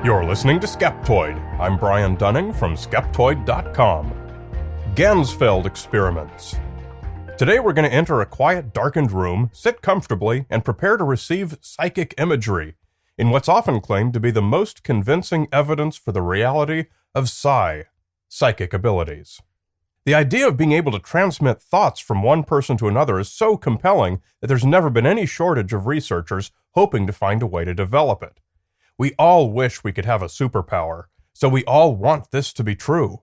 You're listening to Skeptoid. I'm Brian Dunning from Skeptoid.com. Ganzfeld Experiments. Today we're going to enter a quiet, darkened room, sit comfortably, and prepare to receive psychic imagery in what's often claimed to be the most convincing evidence for the reality of psychic abilities. The idea of being able to transmit thoughts from one person to another is so compelling that there's never been any shortage of researchers hoping to find a way to develop it. We all wish we could have a superpower, so we all want this to be true.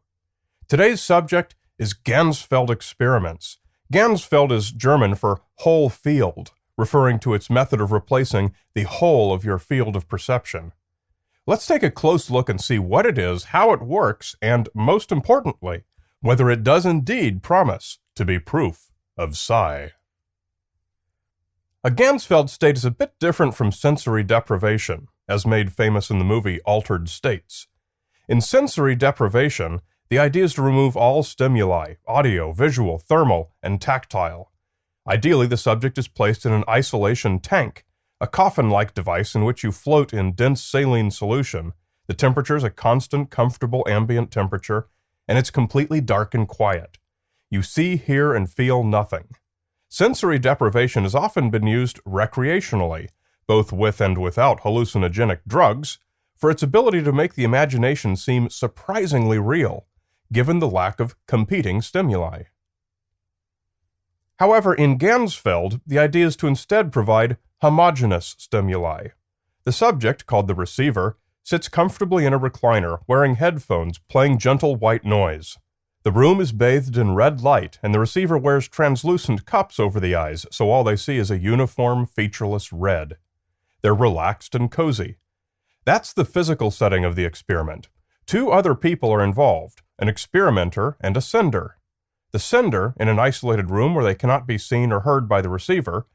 Today's subject is Ganzfeld Experiments. Ganzfeld is German for whole field, referring to its method of replacing the whole of your field of perception. Let's take a close look and see what it is, how it works, and, most importantly, whether it does indeed promise to be proof of psi. A Ganzfeld state is a bit different from sensory deprivation, as made famous in the movie Altered States. In sensory deprivation, the idea is to remove all stimuli, audio, visual, thermal, and tactile. Ideally, the subject is placed in an isolation tank, a coffin-like device in which you float in dense saline solution. The temperature is a constant, comfortable ambient temperature, and it's completely dark and quiet. You see, hear, and feel nothing. Sensory deprivation has often been used recreationally, both with and without hallucinogenic drugs, for its ability to make the imagination seem surprisingly real, given the lack of competing stimuli. However, in Ganzfeld, the idea is to instead provide homogeneous stimuli. The subject, called the receiver, sits comfortably in a recliner, wearing headphones, playing gentle white noise. The room is bathed in red light, and the receiver wears translucent cups over the eyes, so all they see is a uniform, featureless red. They're relaxed and cozy. That's the physical setting of the experiment. Two other people are involved, an experimenter and a sender. The sender, in an isolated room where they cannot be seen or heard by the receiver,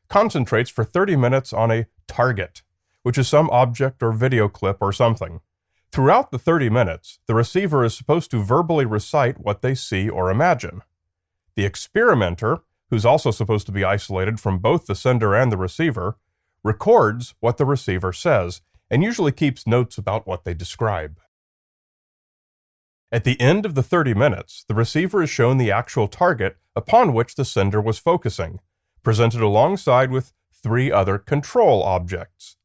concentrates for 30 minutes on a target, which is some object or video clip or something. Throughout the 30 minutes, the receiver is supposed to verbally recite what they see or imagine. The experimenter, who's also supposed to be isolated from both the sender and the receiver, records what the receiver says, and usually keeps notes about what they describe. At the end of the 30 minutes, the receiver is shown the actual target upon which the sender was focusing, presented alongside with 3 other control objects.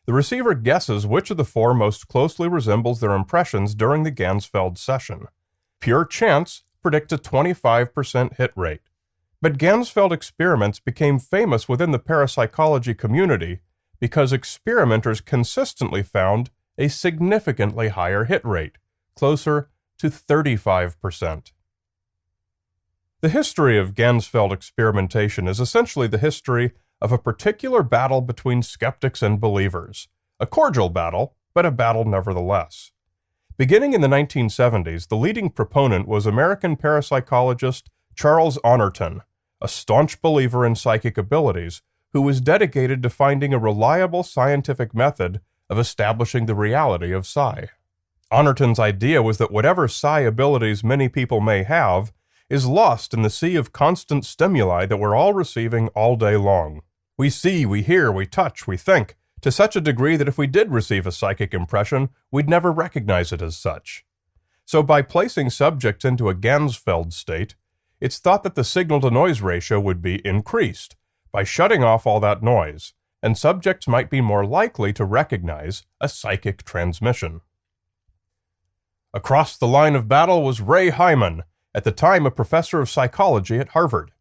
The receiver guesses which of the 4 most closely resembles their impressions during the Ganzfeld session. Pure chance predicts a 25% hit rate. But Ganzfeld experiments became famous within the parapsychology community because experimenters consistently found a significantly higher hit rate, closer to 35%. The history of Ganzfeld experimentation is essentially the history of a particular battle between skeptics and believers. A cordial battle, but a battle nevertheless. Beginning in the 1970s, the leading proponent was American parapsychologist Charles Honorton, a staunch believer in psychic abilities, who was dedicated to finding a reliable scientific method of establishing the reality of psi. Honorton's idea was that whatever psi abilities many people may have is lost in the sea of constant stimuli that we're all receiving all day long. We see, we hear, we touch, we think, to such a degree that if we did receive a psychic impression, we'd never recognize it as such. So by placing subjects into a Ganzfeld state, it's thought that the signal-to-noise ratio would be increased by shutting off all that noise, and subjects might be more likely to recognize a psychic transmission. Across the line of battle was Ray Hyman, at the time a professor of psychology at Harvard.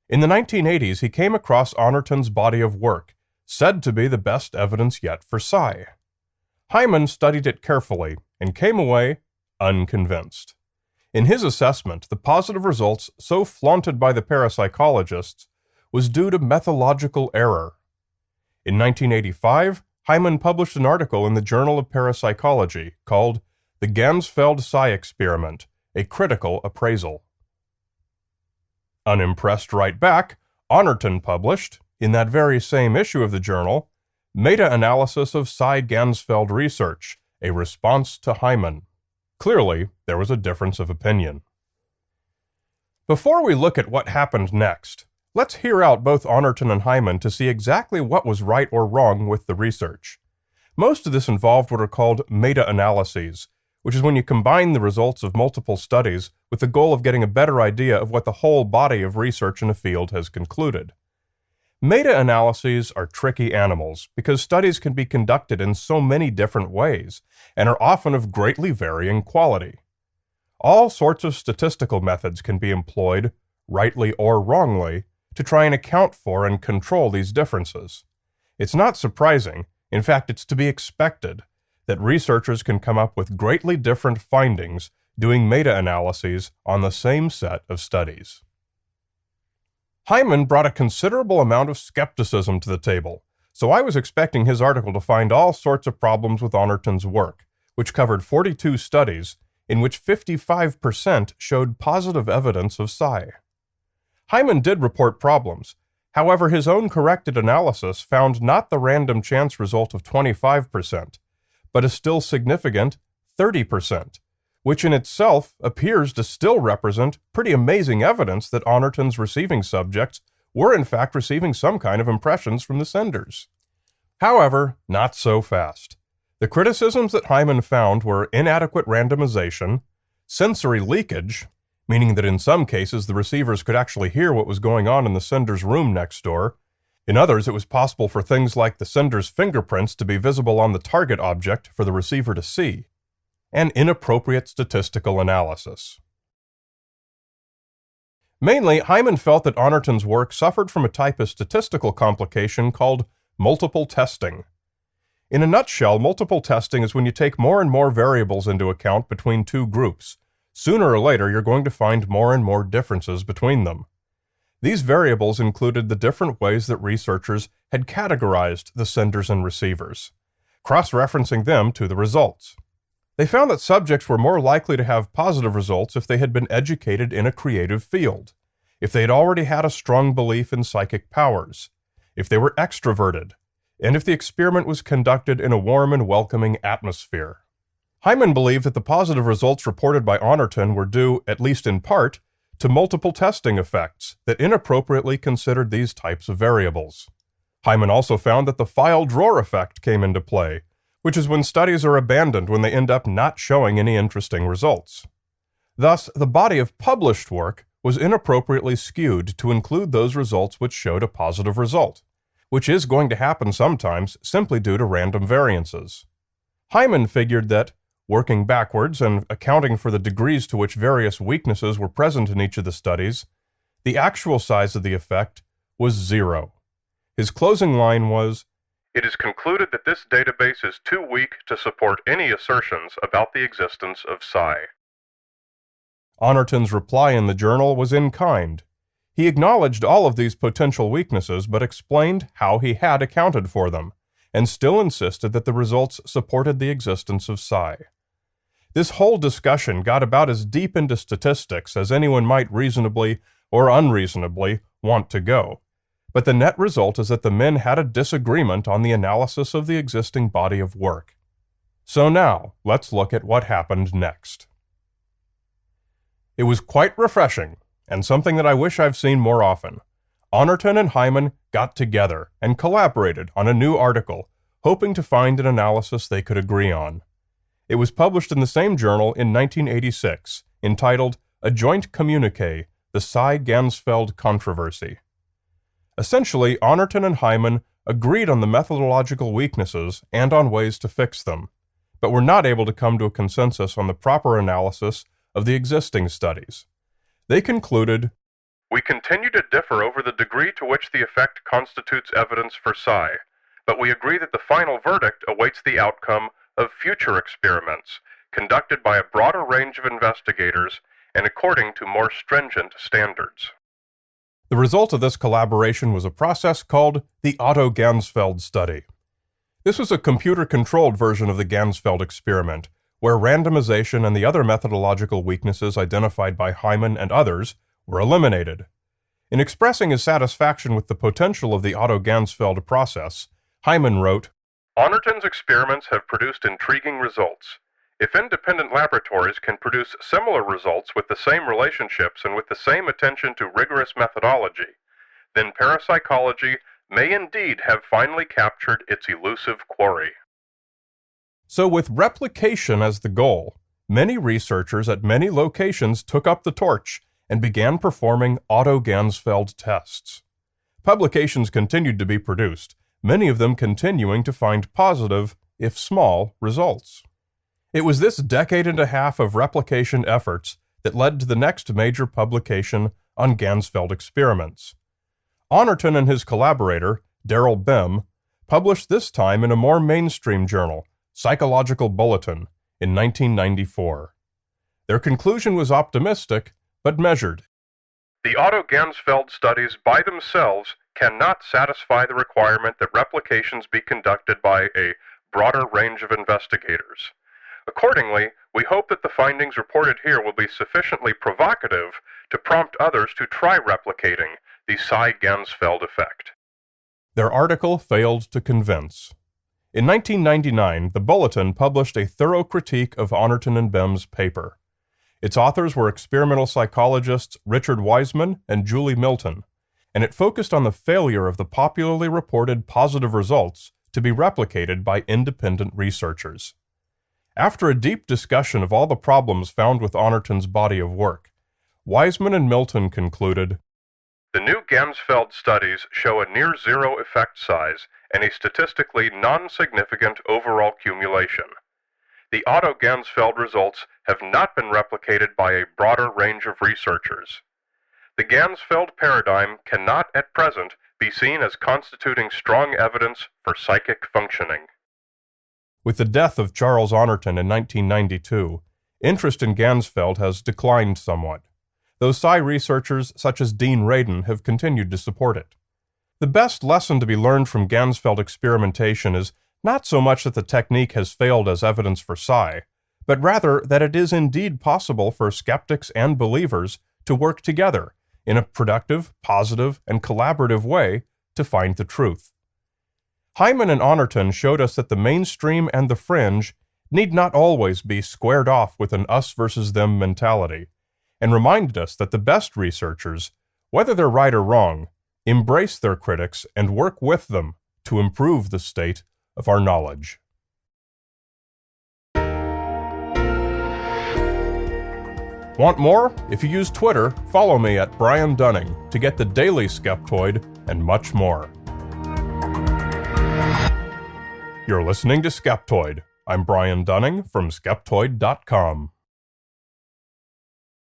In the 1980s, he came across Honorton's body of work, said to be the best evidence yet for psi. Hyman studied it carefully and came away unconvinced. In his assessment, the positive results so flaunted by the parapsychologists was due to methodological error. In 1985, Hyman published an article in the Journal of Parapsychology called The Ganzfeld Psi Experiment, a Critical Appraisal. Unimpressed right back, Honorton published, in that very same issue of the journal, Meta-Analysis of Psi-Ganzfeld Research, a Response to Hyman. Clearly, there was a difference of opinion. Before we look at what happened next, let's hear out both Honorton and Hyman to see exactly what was right or wrong with the research. Most of this involved what are called meta-analyses, which is when you combine the results of multiple studies with the goal of getting a better idea of what the whole body of research in a field has concluded. Meta-analyses are tricky animals because studies can be conducted in so many different ways and are often of greatly varying quality. All sorts of statistical methods can be employed, rightly or wrongly, to try and account for and control these differences. It's not surprising, in fact it's to be expected, that researchers can come up with greatly different findings doing meta-analyses on the same set of studies. Hyman brought a considerable amount of skepticism to the table, so I was expecting his article to find all sorts of problems with Honorton's work, which covered 42 studies, in which 55% showed positive evidence of psi. Hyman did report problems. However, his own corrected analysis found not the random chance result of 25%, but a still significant 30%, which in itself appears to still represent pretty amazing evidence that Honorton's receiving subjects were in fact receiving some kind of impressions from the senders. However, not so fast. The criticisms that Hyman found were inadequate randomization, sensory leakage, meaning that in some cases the receivers could actually hear what was going on in the sender's room next door. In others, it was possible for things like the sender's fingerprints to be visible on the target object for the receiver to see, and inappropriate statistical analysis. Mainly, Hyman felt that Honorton's work suffered from a type of statistical complication called multiple testing. In a nutshell, multiple testing is when you take more and more variables into account between two groups. Sooner or later, you're going to find more and more differences between them. These variables included the different ways that researchers had categorized the senders and receivers, cross-referencing them to the results. They found that subjects were more likely to have positive results if they had been educated in a creative field, if they had already had a strong belief in psychic powers, if they were extroverted, and if the experiment was conducted in a warm and welcoming atmosphere. Hyman believed that the positive results reported by Honorton were due, at least in part, to multiple testing effects that inappropriately considered these types of variables. Hyman also found that the file drawer effect came into play, which is when studies are abandoned when they end up not showing any interesting results. Thus, the body of published work was inappropriately skewed to include those results which showed a positive result, which is going to happen sometimes simply due to random variances. Hyman figured that, working backwards and accounting for the degrees to which various weaknesses were present in each of the studies, the actual size of the effect was 0. His closing line was, "It is concluded that this database is too weak to support any assertions about the existence of psi." Honorton's reply in the journal was in kind. He acknowledged all of these potential weaknesses but explained how he had accounted for them, and still insisted that the results supported the existence of psi. This whole discussion got about as deep into statistics as anyone might reasonably or unreasonably want to go, but the net result is that the men had a disagreement on the analysis of the existing body of work. So now, let's look at what happened next. It was quite refreshing, and something that I wish I've seen more often. Honorton and Hyman got together and collaborated on a new article, hoping to find an analysis they could agree on. It was published in the same journal in 1986, entitled A Joint Communiqué, The Psi-Ganzfeld Controversy. Essentially, Honorton and Hyman agreed on the methodological weaknesses and on ways to fix them, but were not able to come to a consensus on the proper analysis of the existing studies. They concluded, "We continue to differ over the degree to which the effect constitutes evidence for psi, but we agree that the final verdict awaits the outcome of future experiments, conducted by a broader range of investigators and according to more stringent standards." The result of this collaboration was a process called the Ganzfeld study. This was a computer-controlled version of the Ganzfeld experiment, where randomization and the other methodological weaknesses identified by Hyman and others were eliminated. In expressing his satisfaction with the potential of the Ganzfeld process, Hyman wrote, "Honorton's experiments have produced intriguing results. If independent laboratories can produce similar results with the same relationships and with the same attention to rigorous methodology, then parapsychology may indeed have finally captured its elusive quarry." So with replication as the goal, many researchers at many locations took up the torch and began performing auto-Ganzfeld tests. Publications continued to be produced, many of them continuing to find positive, if small, results. It was this decade and a half of replication efforts that led to the next major publication on Ganzfeld experiments. Honorton and his collaborator, Darrell Bem, published this time in a more mainstream journal, Psychological Bulletin, in 1994. Their conclusion was optimistic, but measured. The auto-Ganzfeld studies by themselves cannot satisfy the requirement that replications be conducted by a broader range of investigators. Accordingly, we hope that the findings reported here will be sufficiently provocative to prompt others to try replicating the Ganzfeld effect. Their article failed to convince. In 1999, the Bulletin published a thorough critique of Honorton and Bem's paper. Its authors were experimental psychologists Richard Wiseman and Julie Milton, and it focused on the failure of the popularly reported positive results to be replicated by independent researchers. After a deep discussion of all the problems found with Honorton's body of work, Wiseman and Milton concluded, "The new Ganzfeld studies show a near-zero effect size and a statistically non-significant overall cumulation. The auto-Ganzfeld results have not been replicated by a broader range of researchers. The Ganzfeld paradigm cannot at present be seen as constituting strong evidence for psychic functioning." With the death of Charles Honorton in 1992, interest in Ganzfeld has declined somewhat, though Psi researchers such as Dean Radin have continued to support it. The best lesson to be learned from Ganzfeld experimentation is not so much that the technique has failed as evidence for Psi, but rather that it is indeed possible for skeptics and believers to work together in a productive, positive, and collaborative way to find the truth. Hyman and Honorton showed us that the mainstream and the fringe need not always be squared off with an us versus them mentality, and reminded us that the best researchers, whether they're right or wrong, embrace their critics and work with them to improve the state of our knowledge. Want more? If you use Twitter, follow me at Brian Dunning to get the daily Skeptoid and much more. You're listening to Skeptoid. I'm Brian Dunning from Skeptoid.com.